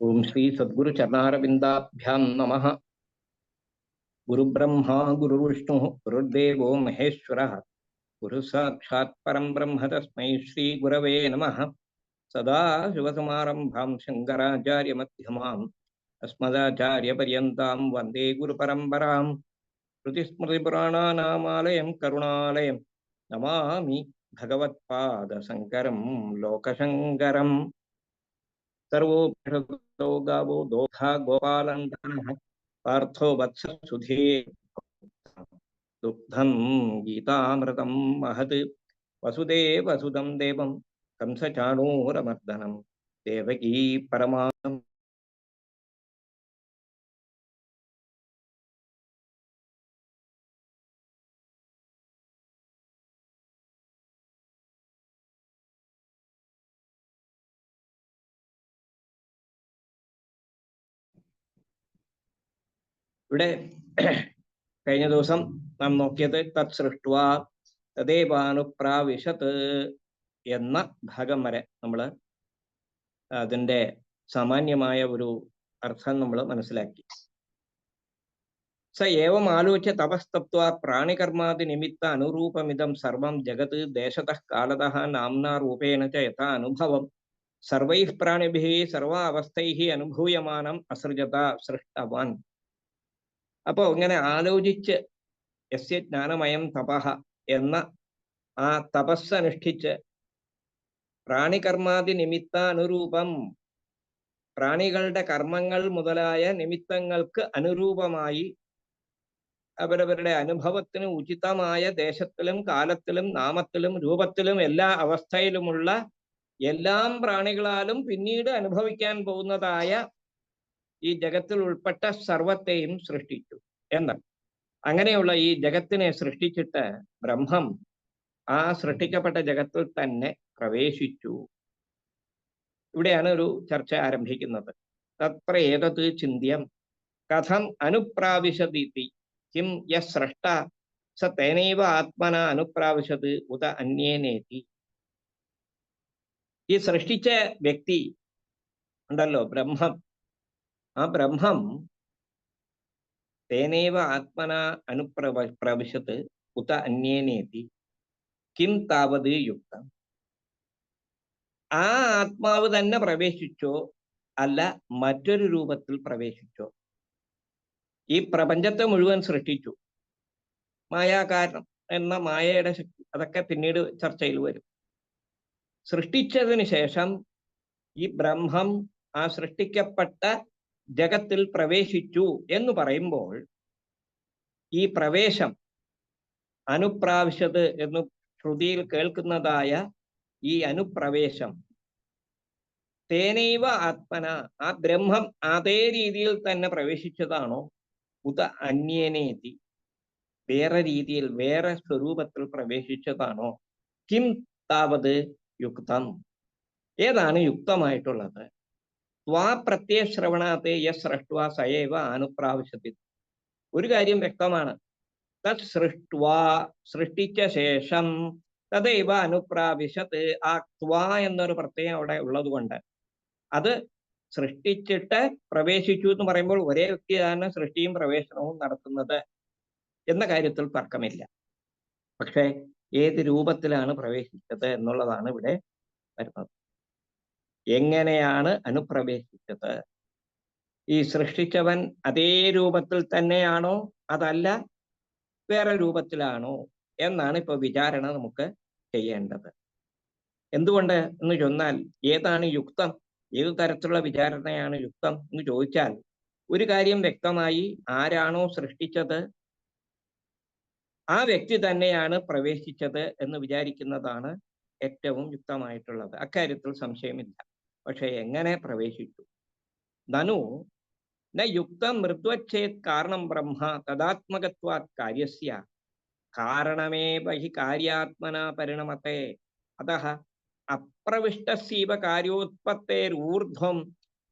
ओम श्री सद्गुरु चरणारविंदाभ्यां नमः। गुरुब्रह्मा गुरुविष्णु गुरुर्देवो महेश्वरः गुरु साक्षात् परं ब्रह्म तस्मै श्री गुरवे नमः। सदा शिवसमारंभां शंकराचार्यमध्यमाम् अस्मदाचार्यपर्यन्तां वन्दे गुरुपरम्परां। श्रुतिस्मृतिपुराणानामालयं करुणालयं नमामि भगवत्पादशङ्करं लोकशङ्करम्। सर्वोपनिषदो गावो दोग्धा गोपालन्दनः पार्थो वत्ससुधे दुग्धं गीतामृतं महत् वसुदेवसुतं देवं कंसचाणूरमर्दनं देवकी परमानन्दम्। ഇവിടെ കഴിഞ്ഞ ദിവസം നാം നോക്കിയത് തത് സൃഷ്ട്വാ തദേവാനുപ്രാവിശത് എന്ന ഭാഗം വരെ നമ്മൾ അതിൻ്റെ സാമാന്യമായ ഒരു അർത്ഥം നമ്മൾ മനസ്സിലാക്കി. സ ഏവം ആലോച്യ തപസ്തപ്ത്വാ പ്രാണികർമാദി നിമിത്ത അനുരൂപമിതം സർവം ജഗത് ദേശതഃ കാലതഃ നാംനാ രൂപേണ ച യഥാ അനുഭവം സർവൈഃ പ്രാണിഭിः സർവാവസ്ഥൈഃ അനുഭൂയമാനം അസൃജത സൃഷ്ടവാൻ. അപ്പോൾ ഇങ്ങനെ ആലോചിച്ച് യസ്യ ജ്ഞാനമയം തപഃ എന്ന ആ തപസ് അനുഷ്ഠിച്ച് പ്രാണികർമാദി നിമിത്ത അനുരൂപം, പ്രാണികളുടെ കർമ്മങ്ങൾ മുതലായ നിമിത്തങ്ങൾക്ക് അനുരൂപമായി അവരവരുടെ അനുഭവത്തിന് ഉചിതമായ ദേശത്തിലും കാലത്തിലും നാമത്തിലും രൂപത്തിലും എല്ലാ അവസ്ഥയിലുമുള്ള എല്ലാം പ്രാണികളാലും പിന്നീട് അനുഭവിക്കാൻ പോകുന്നതായ ഈ ജഗത്തിൽ ഉൾപ്പെട്ട സർവത്തെയും സൃഷ്ടിച്ചു എന്ന്. അങ്ങനെയുള്ള ഈ ജഗത്തിനെ സൃഷ്ടിച്ചിട്ട് ബ്രഹ്മം ആ സൃഷ്ടിക്കപ്പെട്ട ജഗത്തിൽ തന്നെ പ്രവേശിച്ചു. ഇവിടെയാണ് ഒരു ചർച്ച ആരംഭിക്കുന്നത്. തത്ര ഏതത് ചിന്ത്യം കഥം അനുപ്രാവിശതീതി കിം യഃ സ്രഷ്ട സ തേനൈവ ആത്മന അനുപ്രാവിശത് ഉത അന്യേനേതി. ഈ സൃഷ്ടിച്ച വ്യക്തി ഉണ്ടല്ലോ, ബ്രഹ്മം, ആ ബ്രഹ്മം തേനൈവ ആത്മന അനുപ്രവിശത് ഉത അന്യേനേതി കിം താവത് യുക്തം. ആ ആത്മാവ് തന്നെ പ്രവേശിച്ചോ അല്ല മറ്റൊരു രൂപത്തിൽ പ്രവേശിച്ചോ? ഈ പ്രപഞ്ചത്തെ മുഴുവൻ സൃഷ്ടിച്ചു, മായാകാരണം എന്ന മായയുടെ ശക്തി, അതൊക്കെ പിന്നീട് ചർച്ചയിൽ വരും. സൃഷ്ടിച്ചതിന് ശേഷം ഈ ബ്രഹ്മം ആ സൃഷ്ടിക്കപ്പെട്ട ജഗത്തിൽ പ്രവേശിച്ചു എന്ന് പറയുമ്പോൾ ഈ പ്രവേശം അനുപ്രാവശ്യത് എന്ന് ശ്രുതിയിൽ കേൾക്കുന്നതായ ഈ അനുപ്രവേശം തേനൈവ ആത്മന, ആ ബ്രഹ്മം അതേ രീതിയിൽ തന്നെ പ്രവേശിച്ചതാണോ ഉത അന്യേനേതി, വേറെ രീതിയിൽ വേറെ സ്വരൂപത്തിൽ പ്രവേശിച്ചതാണോ? കിം താവത് യുക്തം, ഏതാണ് യുക്തമായിട്ടുള്ളത്? ത്വാ പ്രത്യശ്രവണാത്തെ യഃ സൃഷ്ട്വാ സയേവ അനുപ്രാവശ്യതി. ഒരു കാര്യം വ്യക്തമാണ്, തത് സൃഷ്ട്വാ, സൃഷ്ടിച്ച ശേഷം, തദൈവ അനുപ്രാവിശത്, ആ ത്വാ എന്നൊരു പ്രത്യയം അവിടെ ഉള്ളത് കൊണ്ട് അത് സൃഷ്ടിച്ചിട്ട് പ്രവേശിച്ചു എന്ന് പറയുമ്പോൾ ഒരേ വ്യക്തിയാണ് സൃഷ്ടിയും പ്രവേശനവും നടത്തുന്നത് എന്ന കാര്യത്തിൽ തർക്കമില്ല. പക്ഷെ ഏത് രൂപത്തിലാണ് പ്രവേശിച്ചത് എന്നുള്ളതാണ് ഇവിടെ വരുന്നത്. എങ്ങനെയാണ് അനുപ്രവേശിച്ചത്? ഈ സൃഷ്ടിച്ചവൻ അതേ രൂപത്തിൽ തന്നെയാണോ അതല്ല വേറെ രൂപത്തിലാണോ എന്നാണ് ഇപ്പൊ വിചാരണ നമുക്ക് ചെയ്യേണ്ടത്. എന്തുകൊണ്ട് എന്ന് ചൊന്നാൽ, ഏതാണ് യുക്തം, ഏതു തരത്തിലുള്ള വിചാരണയാണ് യുക്തം എന്ന് ചോദിച്ചാൽ, ഒരു കാര്യം വ്യക്തമായി, ആരാണോ സൃഷ്ടിച്ചത് ആ വ്യക്തി തന്നെയാണ് പ്രവേശിച്ചത് എന്ന് വിചാരിക്കുന്നതാണ് ഏറ്റവും യുക്തമായിട്ടുള്ളത്. അക്കാര്യത്തിൽ സംശയമില്ല. പക്ഷെ എങ്ങനെ പ്രവേശിച്ചു? നനു ന യുക്തം മൃദ്വച്ഛേത് കാരണം ബ്രഹ്മ തദാത്മകത്വാത് കാര്യസ്യ കാരണമേവ ഹി കാര്യാത്മന പരിണമത്തെ അതഃ അപ്രവിഷ്ടസ്യൈവ കാര്യോത്പത്തേരൂർധ്വം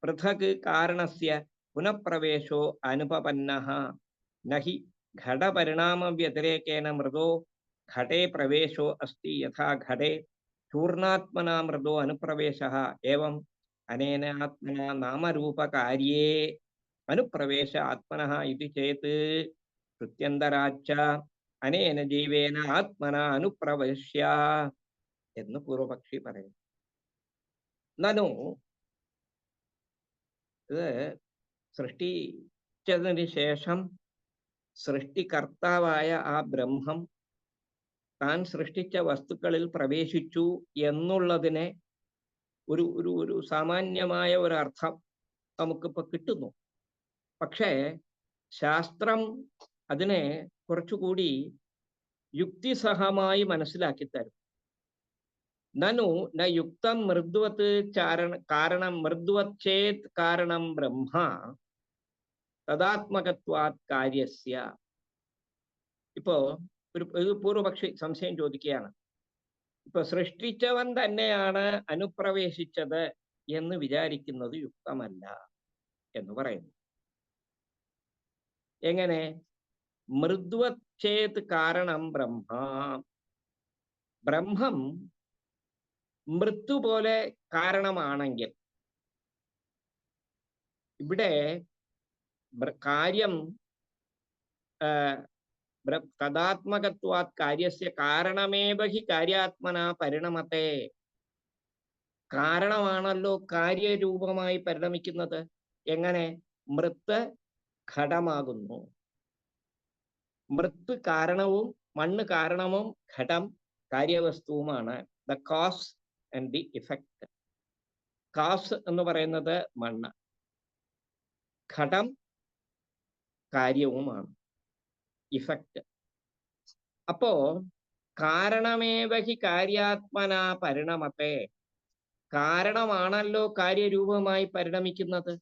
പൃഥക് കാരണസ്യ പുനഃപ്രവേശോ അനുപപന്നഃ നഹി ഘടപരിണാമ വ്യതിരേകേന മൃദോ ഘടേ പ്രവേശോ അസ്തി യഥാ ഘടേ ചൂർണാത്മനാ മൃദോ അനുപ്രവേശഃ ഏവം अनेन आत्मना नामरूपकार्ये अनुप्रवेश आत्मनः इति चेत् श्रुत्यन्तराच्च अनेन जीवेन आत्मना अनुप्रवेश्य എന്ന് പൂർവപക്ഷി പറയുന്നു. നനു ഇത് സൃഷ്ടിച്ചതിന് ശേഷം സൃഷ്ടികർത്താവായ ആ ബ്രഹ്മം താൻ സൃഷ്ടിച്ച വസ്തുക്കളിൽ പ്രവേശിച്ചു എന്നുള്ളതിനെ ഒരു ഒരു ഒരു സാമാന്യമായ ഒരു അർത്ഥം നമുക്കിപ്പോൾ കിട്ടുന്നു. പക്ഷേ ശാസ്ത്രം അതിനെ കുറച്ചുകൂടി യുക്തിസഹമായി മനസ്സിലാക്കി തരും. നനു ന യുക്തം മൃദ്വത് കാരണം മൃദ്വത് ചേത് കാരണം ബ്രഹ്മ തദാത്മകത്വാത് കാര്യസ്യ. ഇപ്പോ ഒരു പൂർവപക്ഷി സംശയം ചോദിക്കുകയാണ്. ഇപ്പൊ സൃഷ്ടിച്ചവൻ തന്നെയാണ് അനുപ്രവേശിച്ചത് എന്ന് വിചാരിക്കുന്നത് യുക്തമല്ല എന്ന് പറയുന്നു. എങ്ങനെ? മൃദ്വത് ചേത് കാരണം ബ്രഹ്മ, ബ്രഹ്മം മൃത്യു പോലെ കാരണമാണെങ്കിൽ ഇവിടെ കാര്യം തദാത്മകത്വാത് കാര്യസ്യ കാരണമേവ ഹി കാര്യാത്മന പരിണമത്തെ. കാരണമാണല്ലോ കാര്യരൂപമായി പരിണമിക്കുന്നത്. എങ്ങനെ? മൃത്ത് ഘടമാകുന്നു. മൃത്ത് കാരണവും മണ്ണ് കാരണവും ഘടം കാര്യവസ്തുവുമാണ്. The cause and the effect. Cause എന്ന് പറയുന്നത് മണ്ണ്, ഘടം കാര്യവുമാണ്, ഇഫക്റ്റ്. അപ്പോ കാരണമേവ ഹി കാര്യാത്മന പരിണമത്തെ, കാരണമാണല്ലോ കാര്യരൂപമായി പരിണമിക്കുന്നത്.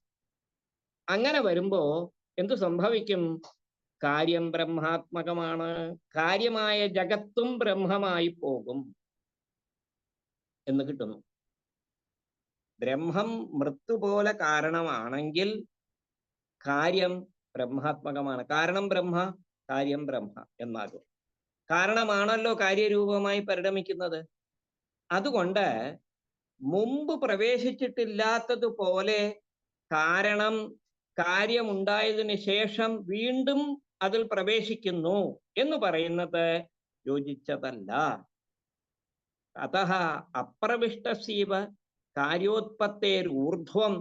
അങ്ങനെ വരുമ്പോ എന്തു സംഭവിക്കും? കാര്യം ബ്രഹ്മാത്മകമാണ്, കാര്യമായ ജഗത്തും ബ്രഹ്മമായി പോകും എന്ന് കിട്ടുന്നു. ബ്രഹ്മം മൃത്യു പോലെ കാരണമാണെങ്കിൽ കാര്യം ബ്രഹ്മാത്മകമാണ്. കാരണം ബ്രഹ്മ, കാര്യം ബ്രഹ്മ എന്നാകും. കാരണമാണല്ലോ കാര്യരൂപമായി പരിണമിക്കുന്നത്. അതുകൊണ്ട് മുമ്പ് പ്രവേശിച്ചിട്ടില്ലാത്തതുപോലെ കാരണം കാര്യമുണ്ടായതിനു ശേഷം വീണ്ടും അതിൽ പ്രവേശിക്കുന്നു എന്ന് പറയുന്നത് യോജിച്ചതല്ല. അതഃ അപ്രവിഷ്ടസ്യവ കാര്യോത്പത്തേരൂർധ്വം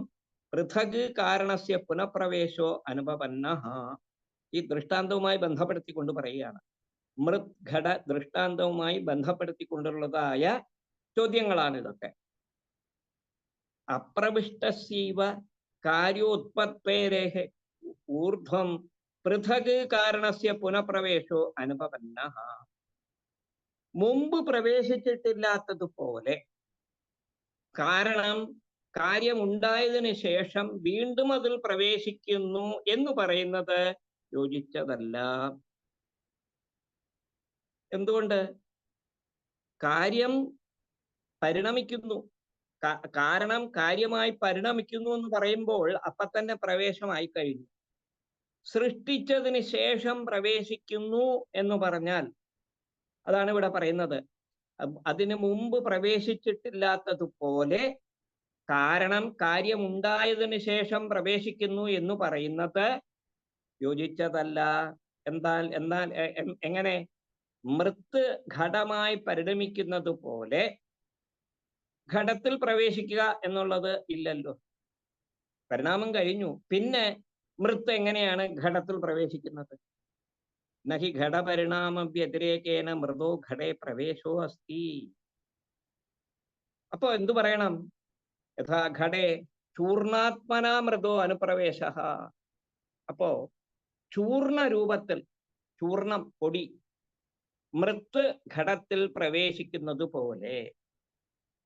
പൃഥക് കാരണസ്യ പുനഃപ്രവേശോ അനുപപന്നഃ. ഈ ദൃഷ്ടാന്തവുമായി ബന്ധപ്പെടുത്തിക്കൊണ്ട് പറയുകയാണ്. മൃത് ഘട ദൃഷ്ടാന്തവുമായി ബന്ധപ്പെടുത്തിക്കൊണ്ടുള്ളതായ ചോദ്യങ്ങളാണ് ഇതൊക്കെ. അപ്രവിഷ്ടസ്യവ കാര്യോത്പത്തേരേഹ ഊർധ്വം പൃഥക് കാരണസ്യ പുനഃപ്രവേശോ അനുപപന്നഃ. മുമ്പ് പ്രവേശിച്ചിട്ടില്ലാത്തതുപോലെ കാരണം കാര്യമുണ്ടായതിനു ശേഷം വീണ്ടും അതിൽ പ്രവേശിക്കുന്നു എന്ന് പറയുന്നത് യോജിച്ചതല്ല. എന്തുകൊണ്ട്? കാര്യം പരിണമിക്കുന്നു, കാരണം കാര്യമായി പരിണമിക്കുന്നു എന്ന് പറയുമ്പോൾ അപ്പൊ തന്നെ പ്രവേശമായി കഴിഞ്ഞു. സൃഷ്ടിച്ചതിന് ശേഷം പ്രവേശിക്കുന്നു എന്ന് പറഞ്ഞാൽ അതാണ് ഇവിടെ പറയുന്നത്. അതിനു മുമ്പ് പ്രവേശിച്ചിട്ടില്ലാത്തതുപോലെ കാരണം കാര്യമുണ്ടായതിനു ശേഷം പ്രവേശിക്കുന്നു എന്ന് പറയുന്നത് യോജിച്ചതല്ല. എന്നാൽ എങ്ങനെ? മൃത്ത് ഘടമായി പരിണമിക്കുന്നത് പോലെ ഘടത്തിൽ പ്രവേശിക്കുക എന്നുള്ളത് ഇല്ലല്ലോ. പരിണാമം കഴിഞ്ഞു, പിന്നെ മൃത്ത് എങ്ങനെയാണ് ഘടത്തിൽ പ്രവേശിക്കുന്നത്? നഹി ഘടപരിണാമ വ്യതിരേകേന മൃതോ ഘടേ പ്രവേശോ അസ്തി. അപ്പോ എന്തു പറയണം? യഥാ ഘടേ ചൂർണാത്മനാ മൃതോ അനുപ്രവേശ. അപ്പോ ചൂർണ രൂപത്തിൽ, ചൂർണം പൊടി, മൃത്ത് ഘടത്തിൽ പ്രവേശിക്കുന്നത് പോലെ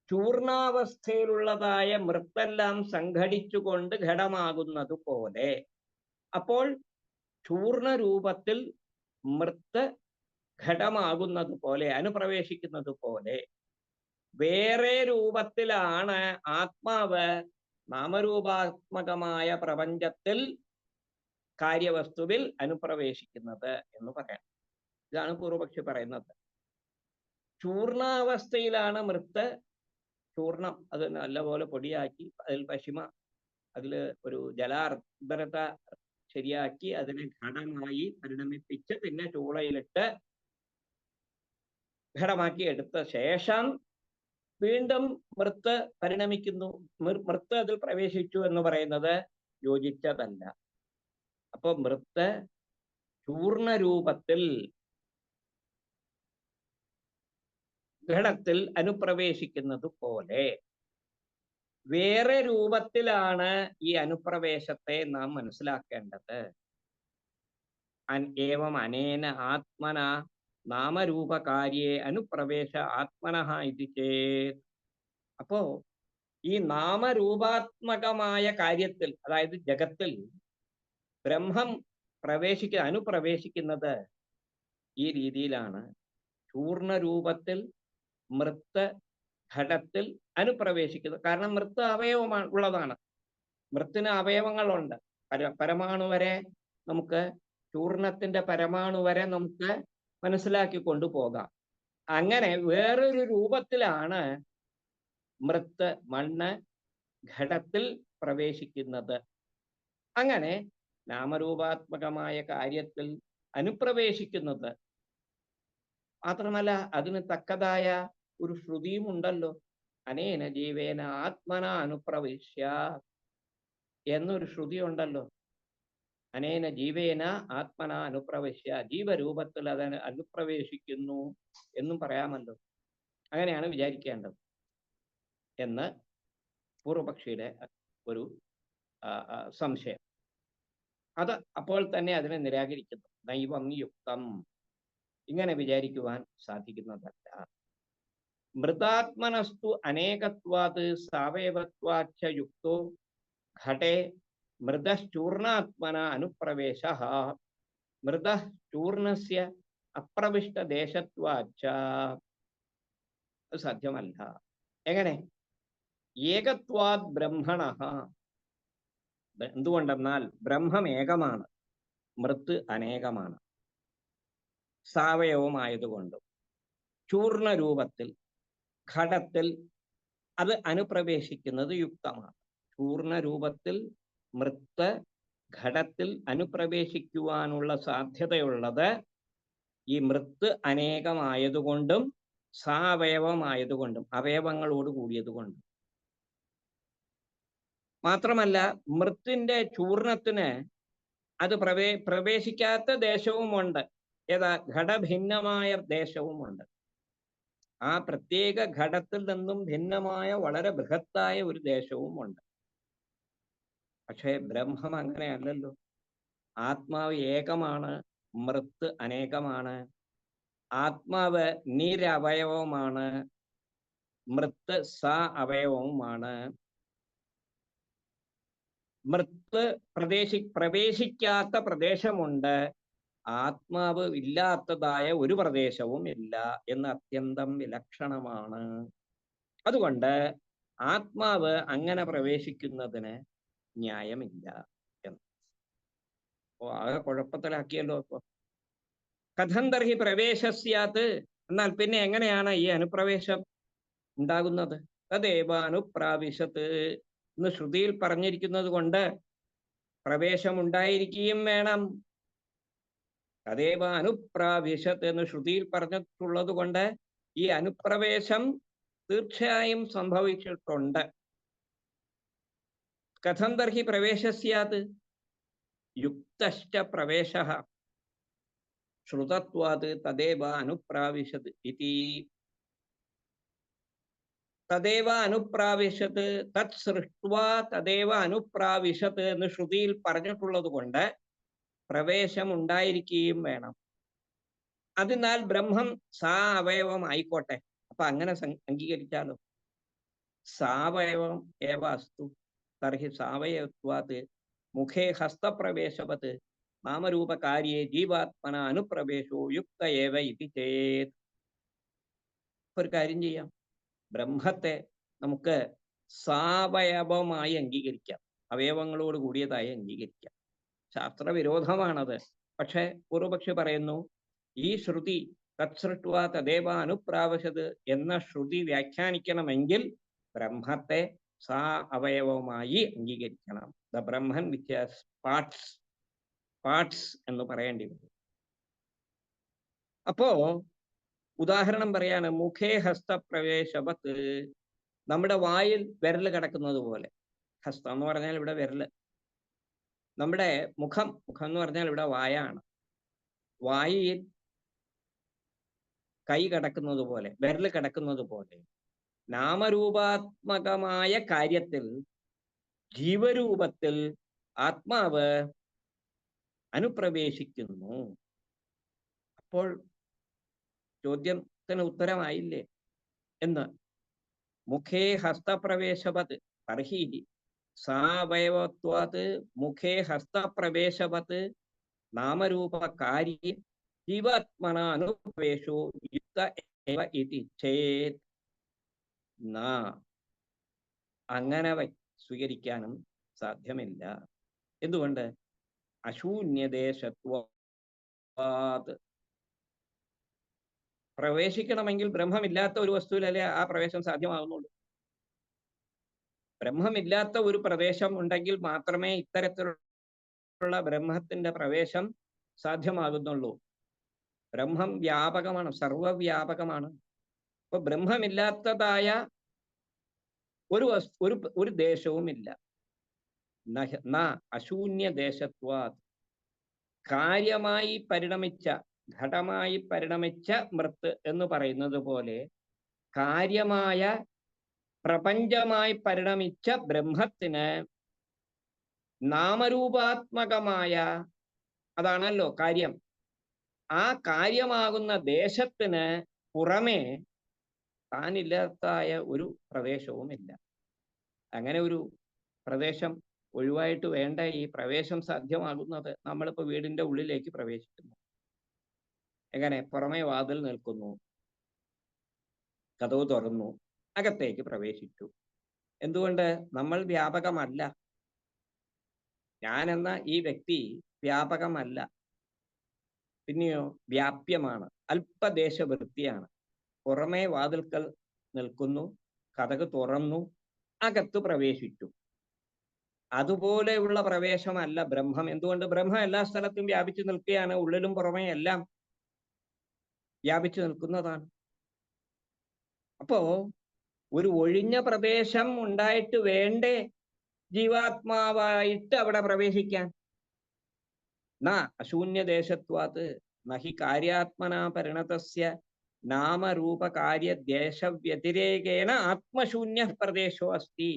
ചൂർണാവസ്ഥയിലുള്ളതായ മൃത്തെല്ലാം സംഘടിച്ചുകൊണ്ട് ഘടമാകുന്നത് പോലെ, അപ്പോൾ ചൂർണ രൂപത്തിൽ മൃത്ത് ഘടമാകുന്നത് പോലെ, അനുപ്രവേശിക്കുന്നത് പോലെ വേറെ രൂപത്തിലാണ് ആത്മാവ് നാമരൂപാത്മകമായ പ്രപഞ്ചത്തിൽ കാര്യവസ്തുവിൽ അനുപ്രവേശിക്കുന്നത് എന്ന് പറയാം. ഇതാണ് പൂർവപക്ഷി പറയുന്നത്. ചൂർണാവസ്ഥയിലാണ് മൃത്ത് ചൂർണം അത് നല്ലപോലെ പൊടിയാക്കി അതിൽ പശിമ അതിൽ ഒരു ജലാർദ്രത ശരിയാക്കി അതിനെ ഘടമായി പരിണമിപ്പിച്ച് പിന്നെ ചൂളയിലിട്ട് ഘടമാക്കി എടുത്ത ശേഷം വീണ്ടും മൃത്ത് പരിണമിക്കുന്നു. മൃത്ത് അതിൽ പ്രവേശിച്ചു എന്ന് പറയുന്നത് യോജിച്ചതല്ല. അപ്പൊ മൃത്ത് ചൂർണ രൂപത്തിൽ ഘടത്തിൽ അനുപ്രവേശിക്കുന്നത് പോലെ വേറെ രൂപത്തിലാണ് ഈ അനുപ്രവേശത്തെ നാം മനസ്സിലാക്കേണ്ടത്. ഏവം അനേന ആത്മന നാമരൂപകാര്യേ അനുപ്രവേശ ആത്മനഃ ഇതി ചേത്. അപ്പോ ഈ നാമരൂപാത്മകമായ കാര്യത്തിൽ, അതായത് ജഗത്തിൽ ബ്രഹ്മം അനുപ്രവേശിക്കുന്നത് ഈ രീതിയിലാണ്. ചൂർണ രൂപത്തിൽ മൃത്ത് ഘടത്തിൽ അനുപ്രവേശിക്കുന്നത്. കാരണം മൃത്ത് അവയവമാണ് ഉള്ളതാണ്. മൃത്തിന് അവയവങ്ങളുണ്ട്. പരമാണു വരെ നമുക്ക്, ചൂർണത്തിന്റെ പരമാണു വരെ നമുക്ക് മനസ്സിലാക്കി കൊണ്ടുപോകാം. അങ്ങനെ വേറൊരു രൂപത്തിലാണ് മൃത്ത് മണ്ണ് ഘടത്തിൽ പ്രവേശിക്കുന്നത്. അങ്ങനെ നാമരൂപാത്മകമായ കാര്യത്തിൽ അനുപ്രവേശിക്കുന്നത് മാത്രമല്ല, അതിന് തക്കതായ ഒരു ശ്രുതിയും ഉണ്ടല്ലോ. അനേന ജീവേന ആത്മന അനുപ്രവേശ്യ എന്നൊരു ശ്രുതി ഉണ്ടല്ലോ. അനേന ജീവേന ആത്മന അനുപ്രവേശ്യ, ജീവരൂപത്തിൽ അതിന് അനുപ്രവേശിക്കുന്നു എന്നും പറയാമല്ലോ. അങ്ങനെയാണ് വിചാരിക്കേണ്ടത് എന്ന് പൂർവപക്ഷിയുടെ ഒരു സംശയം. അത് അപ്പോൾ തന്നെ അതിനെ നിരാകരിക്കുന്നു. നൈവം യുക്തം, ഇങ്ങനെ വിചാരിക്കുവാൻ സാധിക്കുന്നതല്ല. മൃതാത്മനസ്തു അനേകത്വാത് സാവയവത്വാച്ച യുക്തോ ഘടേ മൃതശ്ചൂർണാത്മന അനുപ്രവേശഃ മൃതശ്ചൂർണസ്യ അപ്രവിഷ്ടദേശത്വാച്ച. സാധ്യമല്ല. എങ്ങനെ? ഏകത്വാത് ബ്രഹ്മണഃ. എന്തുകൊണ്ടെന്നാൽ ബ്രഹ്മം ഏകമാണ്, മൃത്ത് അനേകമാണ്. സാവയവമായതുകൊണ്ടും ചൂർണ രൂപത്തിൽ ഘടത്തിൽ അത് അനുപ്രവേശിക്കുന്നത് യുക്തമാണ്. ചൂർണ രൂപത്തിൽ മൃത്ത് ഘടത്തിൽ അനുപ്രവേശിക്കുവാനുള്ള സാധ്യതയുള്ളത് ഈ മൃത്ത് അനേകമായതുകൊണ്ടും സാവയവമായതുകൊണ്ടും, അവയവങ്ങളോട് കൂടിയതുകൊണ്ടും. മാത്രമല്ല മൃത്തിന്റെ ചൂർണത്തിന് അത് പ്രവേശിക്കാത്ത ദേശവുമുണ്ട്. ഏതാ? ഘടഭിന്നമായ ദേശവുമുണ്ട്. ആ പ്രത്യേക ഘടത്തിൽ നിന്നും ഭിന്നമായ വളരെ ബൃഹത്തായ ഒരു ദേശവുമുണ്ട്. പക്ഷേ ബ്രഹ്മം അങ്ങനെയല്ലല്ലോ. ആത്മാവ് ഏകമാണ്, മൃത്ത് അനേകമാണ്. ആത്മാവ് നിരവയവമാണ്, മൃത്ത് സ അവയവവുമാണ്. മൃത്ത് പ്രവേശിക്കാത്ത പ്രദേശമുണ്ട്, ആത്മാവ് ഇല്ലാത്തതായ ഒരു പ്രദേശവും ഇല്ല എന്ന് അത്യന്തം വിലക്ഷണമാണ്. അതുകൊണ്ട് ആത്മാവ് അങ്ങനെ പ്രവേശിക്കുന്നതിന് ന്യായമില്ല എന്ന്. ആകെ കുഴപ്പത്തിലാക്കിയല്ലോ. ഇപ്പൊ കഥം തർഹി പ്രവേശസ്യാത്, എന്നാൽ പിന്നെ എങ്ങനെയാണ് ഈ അനുപ്രവേശം ഉണ്ടാകുന്നത്? തദേവ അനുപ്രാവിശത്ത് എന്ന് ശ്രുതിയിൽ പറഞ്ഞിരിക്കുന്നത് കൊണ്ട് പ്രവേശം ഉണ്ടായിരിക്കുകയും വേണം. തദേവ അനുപ്രാവിശത്ത് എന്ന് ശ്രുതിയിൽ പറഞ്ഞിട്ടുള്ളത് കൊണ്ട് ഈ അനുപ്രവേശം തീർച്ചയായും സംഭവിച്ചിട്ടുണ്ട്. കഥം തർഹി പ്രവേശസ്യാത്? യുക്തശ്ച പ്രവേശഃ ശ്രുതത്വാത് തദേവ അനുപ്രാവിശത് ഇതി. തദേവ അനുപ്രാവിശത്, തത് സൃഷ്ട്വാ തദേവ അനുപ്രാവിശത് എന്ന് ശ്രുതിയിൽ പറഞ്ഞിട്ടുള്ളത് കൊണ്ട് പ്രവേശം ഉണ്ടായിരിക്കുകയും വേണം. അതിനാൽ ബ്രഹ്മം സാ അവയവം ആയിക്കോട്ടെ. അപ്പൊ അങ്ങനെ അംഗീകരിച്ചാലോ. സാവയവം ഏവ അസ്തു തർഹി സാവയവത്വാത് മുഖേ ഹസ്തപ്രവേശവത് നാമരൂപകാര്യേ ജീവാത്മന അനുപ്രവേശോ യുക്ത ഏവ ഇതി ചേത്. ഒരു കാര്യം ചെയ്യാം, ബ്രഹ്മത്തെ നമുക്ക് സാവയവമായി അംഗീകരിക്കാം, അവയവങ്ങളോട് കൂടിയതായി അംഗീകരിക്കാം. ശാസ്ത്രവിരോധമാണത്. പക്ഷെ പൂർവപക്ഷി പറയുന്നു, ഈ ശ്രുതി തത്സൃഷ്ട്വാ തദേവ അനുപ്രാവശ്യത് എന്ന ശ്രുതി വ്യാഖ്യാനിക്കണമെങ്കിൽ ബ്രഹ്മത്തെ സാ അവയവമായി അംഗീകരിക്കണം. The Brahman which has parts എന്ന് പറയേണ്ടി വരും. അപ്പോ ഉദാഹരണം പറയാണ്, മുഖേ ഹസ്തപ്രവേശവത്ത്, നമ്മുടെ വായിൽ വിരൽ കിടക്കുന്നത് പോലെ. ഹസ്തം എന്ന് പറഞ്ഞാൽ ഇവിടെ വിരല്, നമ്മുടെ മുഖം എന്ന് പറഞ്ഞാൽ ഇവിടെ വായാണ്. വായിൽ കൈ കിടക്കുന്നത് പോലെ, വിരൽ കിടക്കുന്നത് പോലെ നാമരൂപാത്മകമായ കാര്യത്തിൽ ജീവരൂപത്തിൽ ആത്മാവ് അനുപ്രവേശിക്കുന്നു. അപ്പോൾ ചോദ്യത്തിന് ഉത്തരമായില്ലേ എന്ന്. മുഖേ ഹസ്തപ്രവേശവത് തർഹി സാവയവത്വാത് മുഖേ ഹസ്തപ്രവേശവത് നാമരൂപകാര്യ ജീവാത്മന അനുപ്രവേശോ യുക്ത ഏവ ഇതി ചേത് ന. അങ്ങനെ സ്വീകരിക്കാനും സാധ്യമല്ല. എന്തുകൊണ്ട്? അശൂന്യദേശത്വാത്. പ്രവേശിക്കണമെങ്കിൽ ബ്രഹ്മമില്ലാത്ത ഒരു വസ്തുവിലല്ലേ ആ പ്രവേശം സാധ്യമാകുന്നുള്ളൂ. ബ്രഹ്മമില്ലാത്ത ഒരു പ്രദേശം ഉണ്ടെങ്കിൽ മാത്രമേ ഇത്തരത്തിലുള്ള ബ്രഹ്മത്തിന്റെ പ്രവേശം സാധ്യമാകുന്നുള്ളൂ. ബ്രഹ്മം വ്യാപകമാണ്, സർവവ്യാപകമാണ്. അപ്പൊ ബ്രഹ്മമില്ലാത്തതായ ഒരു ദേശവുമില്ല. അശൂന്യദേശത്വാത്. കാര്യമായി പരിണമിച്ച, ഘടമായി പരിണമിച്ച മൃത്ത് എന്ന് പറയുന്നത് പോലെ കാര്യമായ പ്രപഞ്ചമായി പരിണമിച്ച ബ്രഹ്മത്തിന് നാമരൂപാത്മകമായ, അതാണല്ലോ കാര്യം, ആ കാര്യമാകുന്ന ദേശത്തിന് പുറമേ താനില്ലാത്തായ ഒരു പ്രദേശവുമില്ല. അങ്ങനെ ഒരു പ്രദേശം ഒഴിവായിട്ട് വേണ്ട ഈ പ്രവേശം സാധ്യമാകുന്നത്. നമ്മളിപ്പോ വീടിന്റെ ഉള്ളിലേക്ക് പ്രവേശിക്കുന്നു. എങ്ങനെ? പുറമേ വാതിൽ നിൽക്കുന്നു, കതവ് തുറന്നു, അകത്തേക്ക് പ്രവേശിച്ചു. എന്തുകൊണ്ട്? നമ്മൾ വ്യാപകമല്ല. ഞാൻ എന്ന ഈ വ്യക്തി വ്യാപകമല്ല. പിന്നെയോ വ്യാപ്യമാണ്, അല്പദേശവൃത്തിയാണ്. പുറമേ വാതിൽക്കൽ നിൽക്കുന്നു, കതക് തുറന്നു, അകത്ത് പ്രവേശിച്ചു. അതുപോലെയുള്ള പ്രവേശമല്ല ബ്രഹ്മം. എന്തുകൊണ്ട്? ബ്രഹ്മം എല്ലാ സ്ഥലത്തും വ്യാപിച്ചു നിൽക്കുകയാണ്. ഉള്ളിലും പുറമേ എല്ലാം വ്യാപിച്ചു നിൽക്കുന്നതാണ്. അപ്പോ ഒരു ഒഴിഞ്ഞ പ്രദേശം ഉണ്ടായിട്ട് വേണ്ടേ ജീവാത്മാവായിട്ട് അവിടെ പ്രവേശിക്കാൻ? അശൂന്യദേശത്വാത് നഹി കാര്യാത്മനാ പരിണതസ്യ നാമരൂപകാര്യദേശവ്യതിരേകേണ ആത്മശൂന്യ പ്രദേശോ അസ്തി.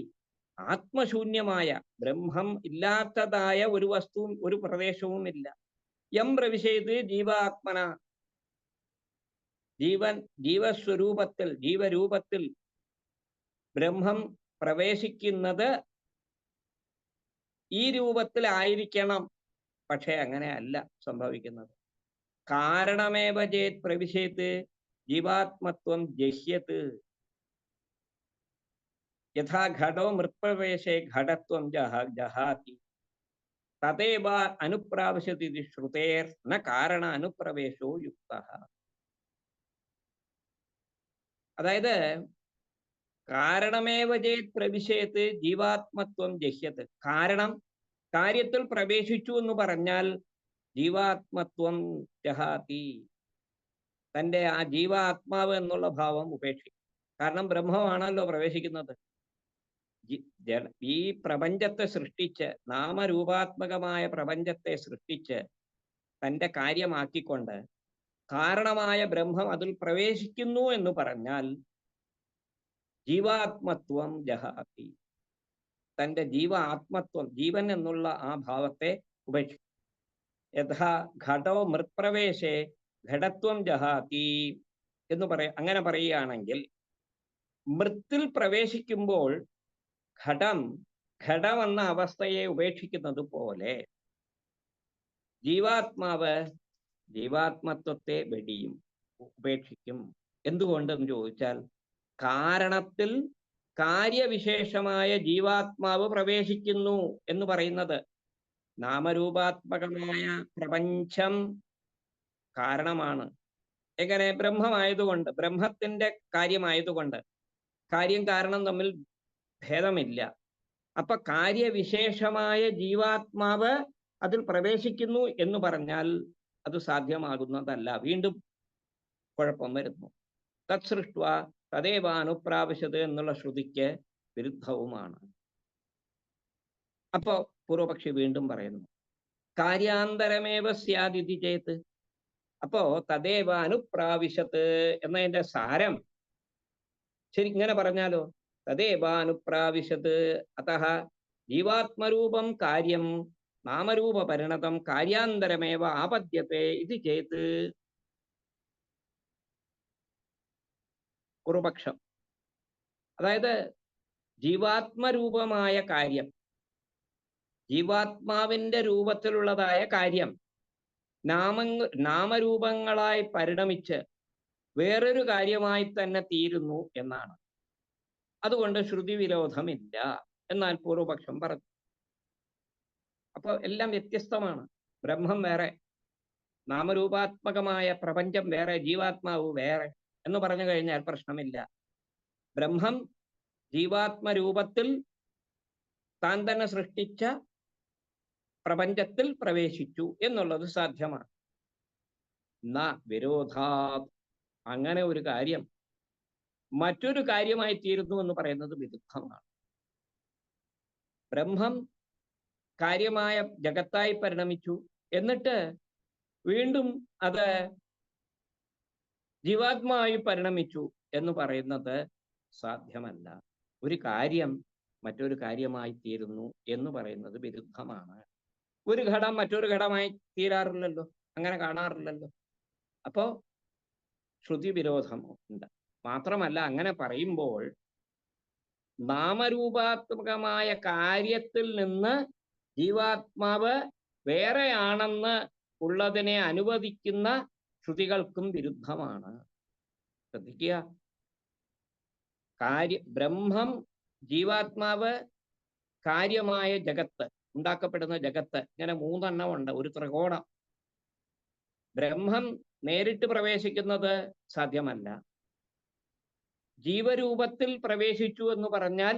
ആത്മശൂന്യമായ ബ്രഹ്മം ഇല്ലാത്തതായ ഒരു വസ്തുവും ഒരു പ്രദേശവും ഇല്ല. യം പ്രവിശേത് ജീവാത്മന, ജീവസ്വരൂപത്തിൽ, ജീവരൂപത്തിൽ ബ്രഹ്മം പ്രവേശിക്കുന്നത് ഈ രൂപത്തിലായിരിക്കണം. പക്ഷെ അങ്ങനെ അല്ല സംഭവിക്കുന്നത്. കാരണമേവ ചേത് പ്രവിശേത് ജീവാത്മത്വം ജഹ്യത്. യഥാ ഘടോ മൃത്പ്രവേശേ ഘടത്വം ജഹാതി തദേവ അനുപ്രാവശ്യതി ശ്രുതേർ ന കാരണ അനുപ്രവേശോ യുക്തഃ. അതായത് കാരണമേവ ചേത് പ്രവിശേത് ജീവാത്മത്വം ജഹ്യത്. കാരണം കാര്യത്തിൽ പ്രവേശിച്ചു എന്ന് പറഞ്ഞാൽ ജീവാത്മത്വം ജഹാതി, തൻ്റെ ആ ജീവാത്മാവ് എന്നുള്ള ഭാവം ഉപേക്ഷിക്കും. കാരണം ബ്രഹ്മമാണല്ലോ പ്രവേശിക്കുന്നത്. ഈ പ്രപഞ്ചത്തെ സൃഷ്ടിച്ച്, നാമരൂപാത്മകമായ പ്രപഞ്ചത്തെ സൃഷ്ടിച്ച് തൻ്റെ കാര്യമാക്കിക്കൊണ്ട് കാരണമായ ബ്രഹ്മം അതിൽ പ്രവേശിക്കുന്നു എന്ന് പറഞ്ഞാൽ ജീവാത്മത്വം ജഹാതി, തൻ്റെ ജീവാത്മത്വം, ജീവൻ എന്നുള്ള ആ ഭാവത്തെ ഉപേക്ഷിക്കും. യഥാ ഘടോ മൃത്പ്രവേശേ ഘടത്വം ജഹാതി എന്ന് അങ്ങനെ പറയുകയാണെങ്കിൽ, മൃത്തിൽ പ്രവേശിക്കുമ്പോൾ ഘടം എന്ന അവസ്ഥയെ ഉപേക്ഷിക്കുന്നത് പോലെ ജീവാത്മാവ് ജീവാത്മത്വത്തെ വെടിയും, ഉപേക്ഷിക്കും. എന്തുകൊണ്ടെന്ന് ചോദിച്ചാൽ, കാരണത്തിൽ കാര്യവിശേഷമായ ജീവാത്മാവ് പ്രവേശിക്കുന്നു എന്ന് പറയുന്നത് നാമരൂപാത്മകമായ പ്രപഞ്ചം കാരണമാണ്. എങ്ങനെ? ബ്രഹ്മമായതുകൊണ്ട്, ബ്രഹ്മത്തിന്റെ കാര്യമായതുകൊണ്ട്. കാര്യം കാരണം തമ്മിൽ ഭേദമില്ല. അപ്പൊ കാര്യവിശേഷമായ ജീവാത്മാവ് അതിൽ പ്രവേശിക്കുന്നു എന്ന് പറഞ്ഞാൽ അത് സാധ്യമാകുന്നതല്ല. വീണ്ടും കുഴപ്പം വരുന്നു. തത്സൃഷ്ട തദേവ അനുപ്രാവശ്യത് എന്നുള്ള ശ്രുതിക്ക് വിരുദ്ധവുമാണ്. അപ്പോ പൂർവപക്ഷി വീണ്ടും പറയുന്നു, കാര്യാന്തരമേവ സ്യാദിതി ചേത്. അപ്പോ തദേവ അനുപ്രാവശ്യത് എന്നതിന്റെ സാരം ശരി ഇങ്ങനെ പറഞ്ഞാലോ, തദേവ അനുപ്രാവശ്യത് അതഃ ജീവാത്മരൂപം കാര്യം നാമരൂപ പരിണതം കാര്യാന്തരമേവ ആപദ്യത്തെ ഇത് ചേത്. പൂർവപക്ഷം, അതായത് ജീവാത്മരൂപമായ കാര്യം, ജീവാത്മാവിന്റെ രൂപത്തിലുള്ളതായ കാര്യം നാമരൂപങ്ങളായി പരിണമിച്ച് വേറൊരു കാര്യമായി തന്നെ തീരുന്നു എന്നാണ്. അതുകൊണ്ട് ശ്രുതി വിരോധമില്ല എന്നാൽ പൂർവപക്ഷം പറഞ്ഞു. അപ്പോൾ എല്ലാം വ്യത്യസ്തമാണ്. ബ്രഹ്മം വേറെ, നാമരൂപാത്മകമായ പ്രപഞ്ചം വേറെ, ജീവാത്മാവ് വേറെ എന്ന് പറഞ്ഞു കഴിഞ്ഞാൽ പ്രശ്നമില്ല. ബ്രഹ്മം ജീവാത്മരൂപത്തിൽ താൻ തന്നെ സൃഷ്ടിച്ച പ്രപഞ്ചത്തിൽ പ്രവേശിച്ചു എന്നുള്ളത് സാധ്യമാണ്. വിരോധാത്, അങ്ങനെ ഒരു കാര്യം മറ്റൊരു കാര്യമായി തീരുന്നു എന്ന് പറയുന്നത് വിരുദ്ധമാണ്. ബ്രഹ്മം കാര്യമായ ജഗത്തായി പരിണമിച്ചു, എന്നിട്ട് വീണ്ടും അത് ജീവാത്മാവായി പരിണമിച്ചു എന്ന് പറയുന്നത് സാധ്യമല്ല. ഒരു കാര്യം മറ്റൊരു കാര്യമായി തീരുന്നു എന്ന് പറയുന്നത് വിരുദ്ധമാണ്. ഒരു ഘടം മറ്റൊരു ഘടമായി തീരാറില്ലല്ലോ, അങ്ങനെ കാണാറില്ലല്ലോ. അപ്പോ ശ്രുതി വിരോധം ഉണ്ട്. മാത്രമല്ല, അങ്ങനെ പറയുമ്പോൾ നാമരൂപാത്മകമായ കാര്യത്തിൽ നിന്ന് ജീവാത്മാവ് വേറെയാണെന്ന് ഉള്ളതിനെ അനുവദിക്കുന്ന ശ്രുതികൾക്കും വിരുദ്ധമാണ്. ശ്രദ്ധിക്കുക, ബ്രഹ്മം, ജീവാത്മാവ്, കാര്യമായ ജഗത്ത്, ഉണ്ടാക്കപ്പെടുന്ന ജഗത്ത്, ഇങ്ങനെ മൂന്നെണ്ണം ഉണ്ട്. ഒരു ത്രികോണം. ബ്രഹ്മം നേരിട്ട് പ്രവേശിക്കുന്നത് സാധ്യമല്ല. ജീവരൂപത്തിൽ പ്രവേശിച്ചു എന്ന് പറഞ്ഞാൽ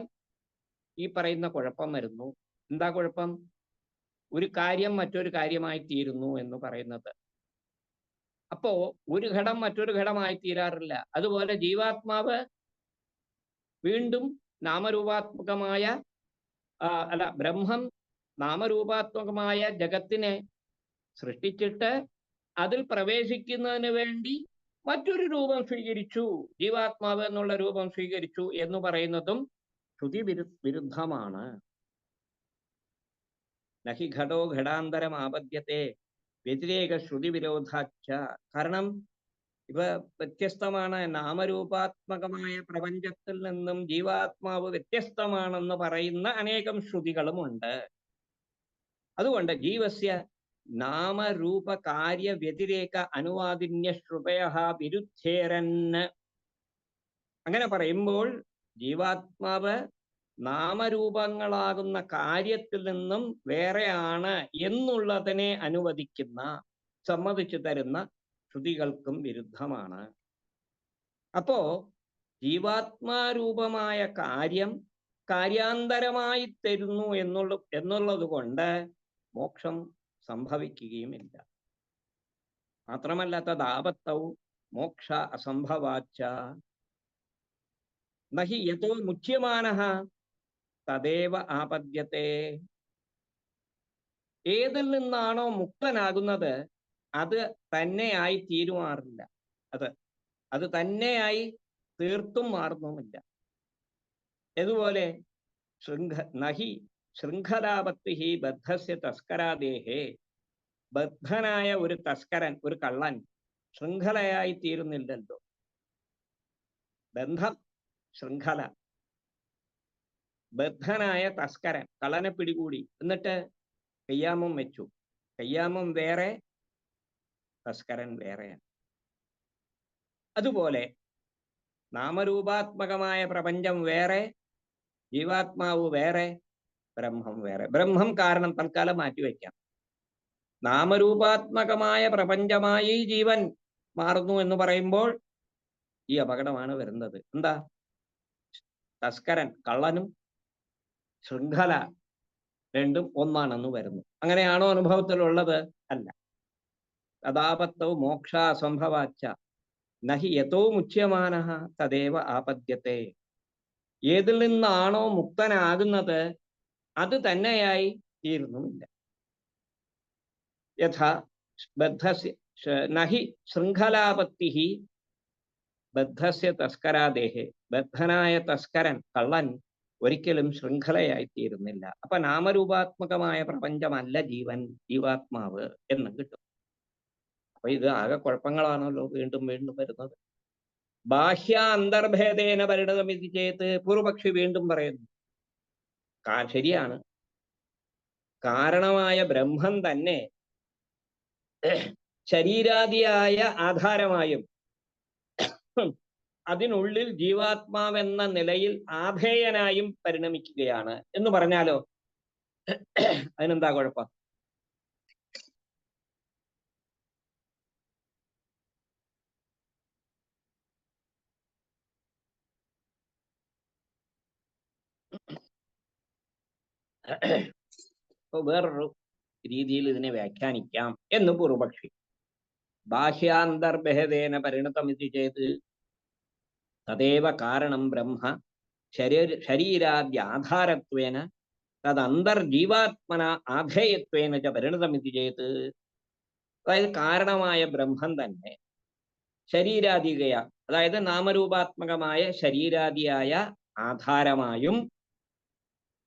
ഈ പറയുന്ന കുഴപ്പം വരുന്നു. എന്താ കുഴപ്പം? ഒരു കാര്യം മറ്റൊരു കാര്യമായി തീരുന്നു എന്ന് പറയുന്നത്. അപ്പോ ഒരു ഘടം മറ്റൊരു ഘടമായി തീരാറില്ല. അതുപോലെ ജീവാത്മാവ് വീണ്ടും നാമരൂപാത്മകമായ ബ്രഹ്മം നാമരൂപാത്മകമായ ജഗത്തിനെ സൃഷ്ടിച്ചിട്ട് അതിൽ പ്രവേശിക്കുന്നതിന് വേണ്ടി മറ്റൊരു രൂപം സ്വീകരിച്ചു, ജീവാത്മാവ് എന്നുള്ള രൂപം സ്വീകരിച്ചു എന്ന് പറയുന്നതും ശ്രുതി വിരുദ്ധമാണ്. നഹി ഘടോ ഘടാന്തരം ആപദ്യത്തെ വ്യതിരേക ശ്രുതി വിരോധാച്ച. കാരണം ഇവ വ്യത്യസ്തമാണ്. നാമരൂപാത്മകമായ പ്രപഞ്ചത്തിൽ നിന്നും ജീവാത്മാവ് വ്യത്യസ്തമാണെന്ന് പറയുന്ന അനേകം ശ്രുതികളുമുണ്ട്. അതുകൊണ്ട് ജീവസ്യ നാമരൂപ കാര്യ വ്യതിരേക അനുവാദിന്യ ശ്രുതയ വിരുദ്ധേരന്. അങ്ങനെ പറയുമ്പോൾ ജീവാത്മാവ് നാമരൂപങ്ങളാകുന്ന കാര്യത്തിൽ നിന്നും വേറെയാണ് എന്നുള്ളതിനെ അനുവദിക്കുന്ന, സമ്മതിച്ചു തരുന്ന ശ്രുതികൾക്കും വിരുദ്ധമാണ്. അപ്പോ ജീവാത്മാരൂപമായ കാര്യം കാര്യാന്തരമായി തരുന്നു എന്നുള്ളത് കൊണ്ട് മോക്ഷം സംഭവിക്കുകയുമില്ല. മാത്രമല്ല, തദാപത്തൗ മോക്ഷ അസംഭവാച്ച. നഹി യതോ മുച്യമാനഃ തദേവ ആപദ്യത്തെ. ഏതിൽ നിന്നാണോ മുക്തനാകുന്നത് അത് തന്നെയായി തീരുമാറില്ല. അത് തന്നെയായി തീർത്തും മാറുന്നുമില്ല. ഇതുപോലെ നഹി ശൃംഖലാപത്തി ബദ്ധസ്യ തസ്കരാദേഹേ. ബദ്ധനായ ഒരു തസ്കരൻ, ഒരു കള്ളൻ ശൃംഖലയായി തീരുന്നില്ലല്ലോ. ബന്ധം, ശൃംഖല. ബദ്ധനായ തസ്കരൻ കള്ളനെ പിടികൂടി, എന്നിട്ട് കയ്യാമം വെച്ചു. കയ്യാമം വേറെ, തസ്കരൻ വേറെയാണ്. അതുപോലെ നാമരൂപാത്മകമായ പ്രപഞ്ചം വേറെ, ജീവാത്മാവ് വേറെ, ബ്രഹ്മം വേറെ. ബ്രഹ്മം കാരണം തൽക്കാലം മാറ്റിവെക്കാം. നാമരൂപാത്മകമായ പ്രപഞ്ചമായി ജീവൻ മാറുന്നു എന്ന് പറയുമ്പോൾ ഈ അപകടമാണ് വരുന്നത്. എന്താ? തസ്കരൻ, കള്ളനും ശൃംഖല രണ്ടും ഒന്നാണെന്ന് വരുന്നു. അങ്ങനെയാണോ അനുഭവത്തിലുള്ളത്? അല്ല. തഥാപത്തൗ മോക്ഷ അസംഭവാച്ച നഹി യതോ മുച്യമാനഃ തദേവ ആപദ്യത്തെ. ഏതിൽ നിന്നാണോ മുക്തനാകുന്നത് അത് തന്നെയായി തീരുന്നുമില്ല. യഥാ ബദ്ധസ്യ നഹി ശൃംഖലാപത്തി ബദ്ധസ്യ തസ്കരാദേഹേ. ബദ്ധനായ തസ്കരൻ, കള്ളൻ ഒരിക്കലും ശൃംഖലയായി തീരുന്നില്ല. അപ്പൊ നാമരൂപാത്മകമായ പ്രപഞ്ചമല്ല ജീവൻ, ജീവാത്മാവ് എന്ന് കിട്ടും. അപ്പൊ ഇത് ആകെ കുഴപ്പങ്ങളാണല്ലോ വീണ്ടും വീണ്ടും വരുന്നത്. ബാഹ്യ അന്തർഭേദേന പരിണതമിതി ചേത്ത്. പൂർവപക്ഷി വീണ്ടും പറയുന്നു, ശരിയാണ്, കാരണമായ ബ്രഹ്മം തന്നെ ശരീരാദിയായ ആധാരമായും അതിനുള്ളിൽ ജീവാത്മാവെന്ന നിലയിൽ ആധേയനായും പരിണമിക്കുകയാണ് എന്ന് പറഞ്ഞാലോ അതിനെന്താ കുഴപ്പം? അപ്പൊ വേറൊരു രീതിയിൽ ഇതിനെ വ്യാഖ്യാനിക്കാം എന്ന് പൂർവപക്ഷി. ബാഹ്യാന്തർഭേദേന പരിണതമിതി ചേത് തദേവ കാരണം ബ്രഹ്മ ശരീരാദ്യാധാരത്വേന തദന്തർജീവാത്മന ആധേയത്വേന ച പരിണതമിതി ചേത്. അതായത് കാരണമായ ബ്രഹ്മം തന്നെ ശരീരാദികയ, അതായത് നാമരൂപാത്മകമായ ശരീരാദിയായ ആധാരമായും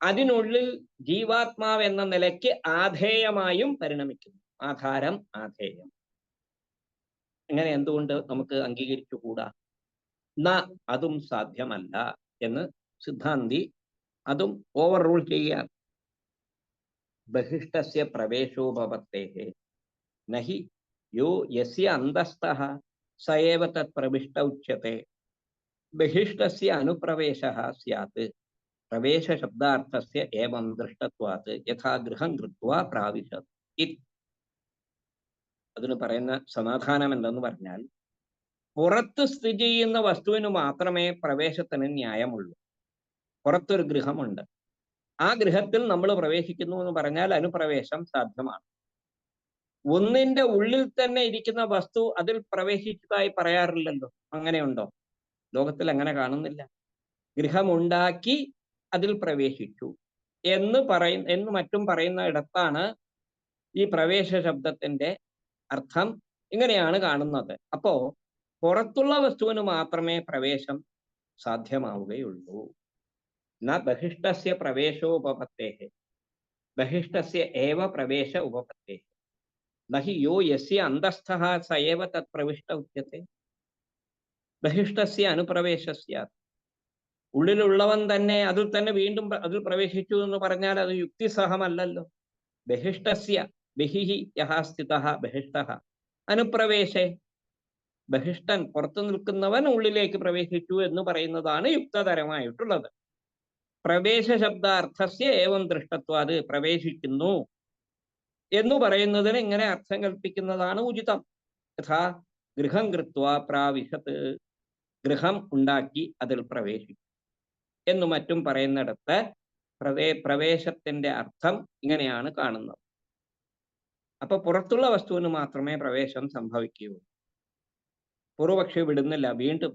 അതിനുള്ളിൽ ജീവാത്മാവ് എന്ന നിലയ്ക്ക് ആധേയമായും പരിണമിക്കുന്നു. ആധാരം, ആധേയം. ഇങ്ങനെ എന്തുകൊണ്ട് നമുക്ക് അംഗീകരിച്ചുകൂടാ? അതും സാധ്യമല്ല എന്ന് സിദ്ധാന്തി അതും ഓവർ റൂൾ ചെയ്യാൻ. ബഹിഷ്ടസ്യ പ്രവേശോ ഭവത്തേഹേ നഹി യോ യസ്യ അന്തസ്ഥഃ സയേവ തത് പ്രവിഷ്ട ഉച്യത്തെ. ബഹിഷ്ടസ്യ അനുപ്രവേശഃ സ്യാത് പ്രവേശ ശബ്ദാർത്ഥസ്യ ഏവം ദൃഷ്ടത്വാത് യഥാ ഗൃഹം കൃത്വാ പ്രാവിശത്. അതിന് പറയുന്ന സമാധാനം എന്തെന്ന് പറഞ്ഞാൽ, പുറത്ത് സ്ഥിതി ചെയ്യുന്ന വസ്തുവിന് മാത്രമേ പ്രവേശത്തിന് ന്യായമുള്ളൂ. പുറത്തൊരു ഗൃഹമുണ്ട്, ആ ഗൃഹത്തിൽ നമ്മൾ പ്രവേശിക്കുന്നു എന്ന് പറഞ്ഞാൽ അനുപ്രവേശം സാധ്യമാണ്. ഒന്നിന്റെ ഉള്ളിൽ തന്നെ ഇരിക്കുന്ന വസ്തു അതിൽ പ്രവേശിച്ചതായി പറയാറില്ലല്ലോ. അങ്ങനെയുണ്ടോ? ലോകത്തിൽ അങ്ങനെ കാണുന്നില്ല. ഗൃഹമുണ്ടാക്കി അതിൽ പ്രവേശിച്ചു എന്ന് മറ്റും പറയുന്ന ഇടത്താണ് ഈ പ്രവേശ ശബ്ദത്തിന്റെ അർത്ഥം ഇങ്ങനെയാണ് കാണുന്നത്. അപ്പോ പുറത്തുള്ള വസ്തുവിന് മാത്രമേ പ്രവേശം സാധ്യമാവുകയുള്ളൂ. ന ബഹിഷ്ടസ്യ പ്രവേശോപപത്തേഹേ ബഹിഷ്ടസ്യ ഏവ പ്രവേശ ഉപപത്തേഹേ നഹി യോ യസ്യ അന്തസ്ഥഃ സയേവ തത് പ്രവിഷ്ട ഉച്യത്തെ. ബഹിഷ്ടസ്യ അനുപ്രവേശസ്യ, ഉള്ളിലുള്ളവൻ തന്നെ അതിൽ തന്നെ വീണ്ടും അതിൽ പ്രവേശിച്ചു എന്ന് പറഞ്ഞാൽ അത് യുക്തിസഹമല്ലല്ലോ. ബഹിഷ്ടസ്യ ബഹിഹി യഹ സ്ഥിതഃ ബഹിഷ്ടഃ അനുപ്രവേശേ. ബഹിഷ്ടൻ, പുറത്തു നിൽക്കുന്നവൻ ഉള്ളിലേക്ക് പ്രവേശിച്ചു എന്ന് പറയുന്നതാണ് യുക്തതരമായിട്ടുള്ളത്. പ്രവേശ ശബ്ദാർത്ഥസ്യ ഏവം ദൃഷ്ടത്വാത്, പ്രവേശിക്കുന്നു എന്ന് പറയുന്നതിന് ഇങ്ങനെ അർത്ഥം കൽപ്പിക്കുന്നതാണ് ഉചിതം. യഥാ ഗൃഹം കൃത്വാ പ്രാവിശത്, ഗൃഹം ഉണ്ടാക്കി അതിൽ പ്രവേശിച്ചു എന്നു മറ്റും പറയുന്നിടത്ത് പ്രവേശത്തിന്റെ അർത്ഥം ഇങ്ങനെയാണ് കാണുന്നത്. അപ്പൊ പുറത്തുള്ള വസ്തുവിന് മാത്രമേ പ്രവേശം സംഭവിക്കൂ. പൂർവപക്ഷി വിടുന്നില്ല. വീണ്ടും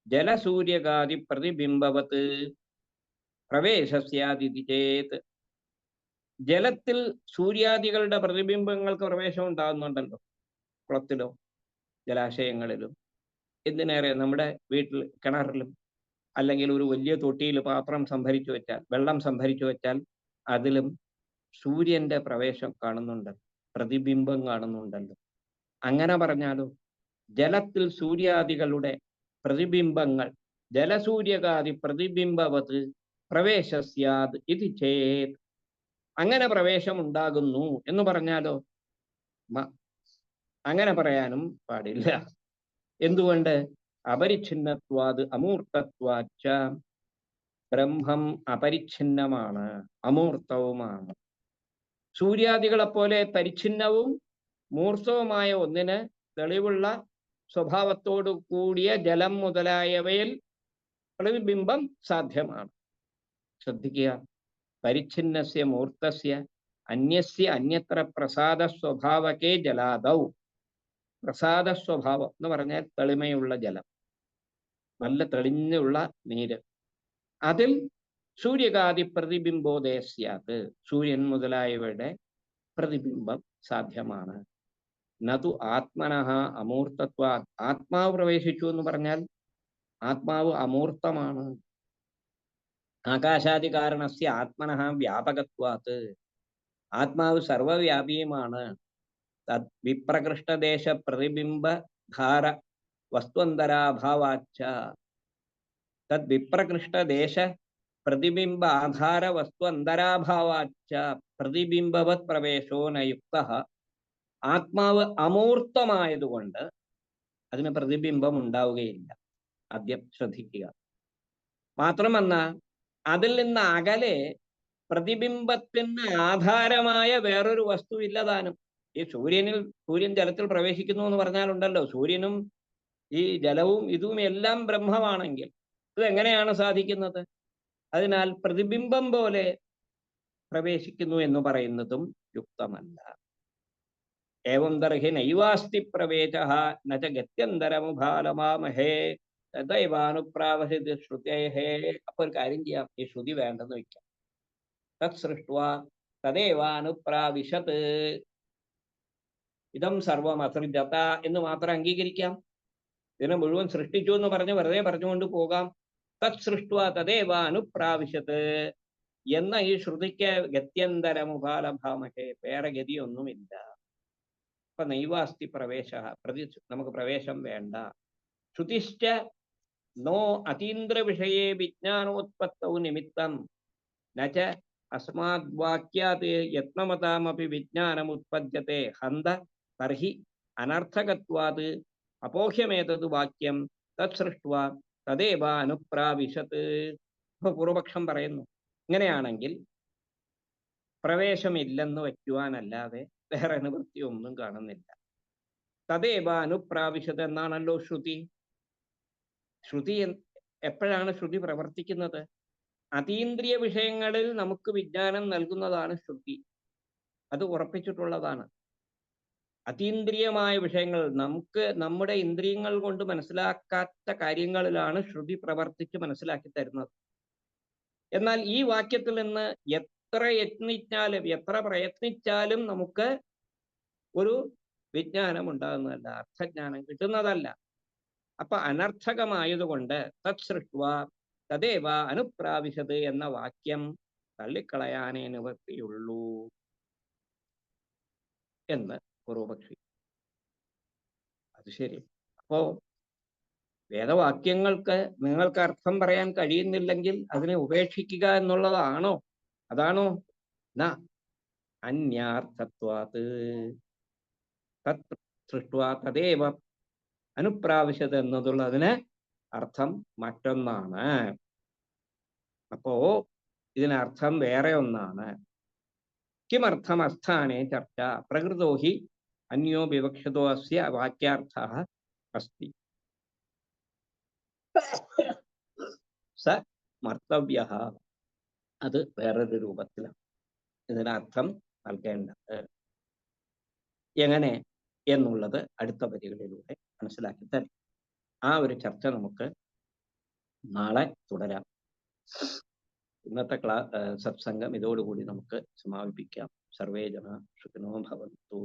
ജലസൂര്യകാദി പ്രതിബിംബവത് പ്രവേശസ്യാദിതി ചേത്. ജലത്തിൽ സൂര്യാദികളുടെ പ്രതിബിംബങ്ങൾക്ക് പ്രവേശം ഉണ്ടാകുന്നുണ്ടല്ലോ, കുളത്തിലോ ജലാശയങ്ങളിലും. എന്തിനേറെ നമ്മുടെ വീട്ടിൽ കിണറിലും അല്ലെങ്കിൽ ഒരു വലിയ തൊട്ടിയിൽ പാത്രം സംഭരിച്ചു വെച്ചാൽ, വെള്ളം സംഭരിച്ചു വെച്ചാൽ അതിലും സൂര്യന്റെ പ്രവേശം കാണുന്നുണ്ട്, പ്രതിബിംബം കാണുന്നുണ്ടല്ലോ. അങ്ങനെ പറഞ്ഞാലോ, ജലത്തിൽ സൂര്യാദികളുടെ പ്രതിബിംബങ്ങൾ ജലസൂര്യകാദി പ്രതിബിംബവത് പ്രവേശസ്യാത് ഇതി ചേത്. അങ്ങനെ പ്രവേശം ഉണ്ടാകുന്നു എന്ന് പറഞ്ഞാലോ, അങ്ങനെ പറയാനും പാടില്ല. എന്തുകൊണ്ട്? അപരിച്ഛിന്നത്വാത് അമൂർത്തത്വാച്ച. ബ്രഹ്മം അപരിച്ഛിന്നമാണ്, അമൂർത്തവുമാണ്. സൂര്യാദികളെപ്പോലെ പരിച്ഛിന്നവും മൂർത്തവുമായ ഒന്നിന് തെളിവുള്ള സ്വഭാവത്തോടു കൂടിയ ജലം മുതലായവയിൽ പ്രതിബിംബം സാധ്യമാണ്. ശ്രദ്ധിക്കുക, പരിച്ഛിന്നസ്യ മൂർത്തസ്യ അന്യസ്യ അന്യത്ര പ്രസാദ സ്വഭാവകേ ജലാദൗ. പ്രസാദ സ്വഭാവം എന്ന് പറഞ്ഞാൽ തെളിമയുള്ള ജലം, നല്ല തെളിഞ്ഞുള്ള നീര്. അതിൽ സൂര്യകാതി പ്രതിബിംബോദയസ്യാത്, സൂര്യൻ മുതലായവയുടെ പ്രതിബിംബം സാധ്യമാണ്. നതു ആത്മനഃ അമൂർത്തത്വാ, ആത്മാവ് പ്രവേശിച്ചു എന്ന് പറഞ്ഞാൽ ആത്മാവ് അമൂർത്തമാണ്. ആകാശാദി കാരണസ്യ ആത്മനഃ വ്യാപകത്വാത്, ആത്മാവ് സർവവ്യാപിയുമാണ്. തദ് വിപ്രകൃഷ്ടദേശ പ്രതിബിംബ ധാര വസ്തുന്തരാഭാവാച്ച, തദ് വിപ്രകൃഷ്ടദേശ പ്രതിബിംബ ആധാര വസ്തുന്തരാഭാവാച്ച പ്രതിബിംബവത് പ്രവേശോ നയുക്തഃ. ആത്മാവ് അമൂർത്തമായതുകൊണ്ട് അതിന് പ്രതിബിംബം ഉണ്ടാവുകയില്ല. ആദ്യം ശ്രദ്ധിക്കുക. മാത്രമല്ല, അതിൽ നിന്ന് അകലെ പ്രതിബിംബത്തിന് ആധാരമായ വേറൊരു വസ്തു ഇല്ലതാനും. ഈ സൂര്യൻ ജലത്തിൽ പ്രവേശിക്കുന്നു എന്ന് പറഞ്ഞാലുണ്ടല്ലോ, സൂര്യനും ഈ ജലവും ഇതും എല്ലാം ബ്രഹ്മമാണെങ്കിൽ ഇതെങ്ങനെയാണ് സാധിക്കുന്നത്? അതിനാൽ പ്രതിബിംബം പോലെ പ്രവേശിക്കുന്നു എന്ന് പറയുന്നതും യുക്തമല്ല. ഏവം തർഹി നൈവാസ്തി പ്രവേശഃ നച ഗത്യന്തരമുപാലമാമഹേ തദൈവാനുപ്രാവസിത് ശ്രുതേഹേ. അപ്പൊ ഒരു കാര്യം ചെയ്യാം, ഈ ശ്രുതി വേണ്ടെന്ന് വെക്കാം. തത് സൃഷ്ട്വാ തദൈവാനുപ്രാവിശത്, ഇതം സർവം അസൃജത എന്ന് മാത്രം അംഗീകരിക്കാം. ഇതിനെ മുഴുവൻ സൃഷ്ടിച്ചു എന്ന് പറഞ്ഞ് വെറുതെ പറഞ്ഞുകൊണ്ട് പോകാം. തത് സൃഷ്ട്വാ തദൈവാനുപ്രാവിശത് എന്ന ഈ ശ്രുതിക്ക് ഗത്യന്തരമുപാലഭാമഹേ, വേറെ ഗതിയൊന്നുമില്ല. അപ്പൊ നൈവാസ്തി പ്രവേശ, നമുക്ക് പ്രവേശം വേണ്ട. ശ്രുതിശ്ച നോ അതീന്ദ്ര വിഷയേ വിജ്ഞാനോത്പത്തൗ നിമിത്തം നച അസ്മാദ് വാക്യാത് യത്നമതാമപി വിജ്ഞാനമുത്പദ്യത്തെ ഹന്ത തർഹി അനർത്ഥകത്വാത് അപോഹ്യമേതത് വാക്യം തത് സൃഷ്ട്വാ തദേവ അനുപ്രാവിശത്. ഇപ്പൊ പൂർവപക്ഷം പറയുന്നു, ഇങ്ങനെയാണെങ്കിൽ പ്രവേശമില്ലെന്ന് വയ്ക്കുവാനല്ലാതെ വേറെ നിവൃത്തിയൊന്നും കാണുന്നില്ല. തദേവ അനുപ്രാവിശത് എന്നാണല്ലോ ശ്രുതി. ശ്രുതി എപ്പോഴാണ് ശ്രുതി പ്രവർത്തിക്കുന്നത്? അതീന്ദ്രിയ വിഷയങ്ങളിൽ നമുക്ക് വിജ്ഞാനം നൽകുന്നതാണ് ശ്രുതി. അത് ഉറപ്പിച്ചിട്ടുള്ളതാണ്. അതീന്ദ്രിയമായ വിഷയങ്ങൾ, നമുക്ക് നമ്മുടെ ഇന്ദ്രിയങ്ങൾ കൊണ്ട് മനസ്സിലാക്കാത്ത കാര്യങ്ങളിലാണ് ശ്രുതി പ്രവർത്തിച്ച് മനസ്സിലാക്കി തരുന്നത്. എന്നാൽ ഈ വാക്യത്തിൽ നിന്ന് എത്ര യത്നിച്ചാലും എത്ര പ്രയത്നിച്ചാലും നമുക്ക് ഒരു വിജ്ഞാനം ഉണ്ടാകുന്നതല്ല, അർത്ഥജ്ഞാനം കിട്ടുന്നതല്ല. അപ്പൊ അനർത്ഥകമായതുകൊണ്ട് തത് സൃഷ്ട്വാ തദേവ അനുപ്രാവിശത് എന്ന വാക്യം തള്ളിക്കളയാനേ നിവൃത്തിയുള്ളൂ എന്ന് പൂർവപക്ഷി. അത് ശരി. അപ്പോ വേദവാക്യങ്ങൾക്ക് നിങ്ങൾക്ക് അർത്ഥം പറയാൻ കഴിയുന്നില്ലെങ്കിൽ അതിനെ ഉപേക്ഷിക്കുക എന്നുള്ളതാണോ? അതാണോ? ന അന്യാർത്ഥത്വാത് തത് സൃഷ്ട്വാ തദേവ അനുപ്രാവശ്യത എന്നതുള്ളതിന് അർത്ഥം മറ്റൊന്നാണ്. അപ്പോ ഇതിനർത്ഥം വേറെ ഒന്നാണ്. കിമർത്ഥം അസ്ഥാനെ ചർച്ച പ്രകൃതോ ഹി അന്യോ വിവക്ഷതോ അസ്യ വാക്യാർത്ഥഃ അസ്തി സ മർത്തവ്യഃ. അത് വേറൊരു രൂപത്തിലാണ് ഇതിനർത്ഥം നൽകേണ്ടത്. എങ്ങനെ എന്നുള്ളത് അടുത്ത വരികളിലൂടെ മനസ്സിലാക്കി തരും. ആ ഒരു ചർച്ച നമുക്ക് നാളെ തുടരാം. ഇന്നത്തെ സത്സംഗം ഇതോടുകൂടി നമുക്ക് സമാപിപ്പിക്കാം. സർവേ ജന സുഖിനോ ഭവന്തു.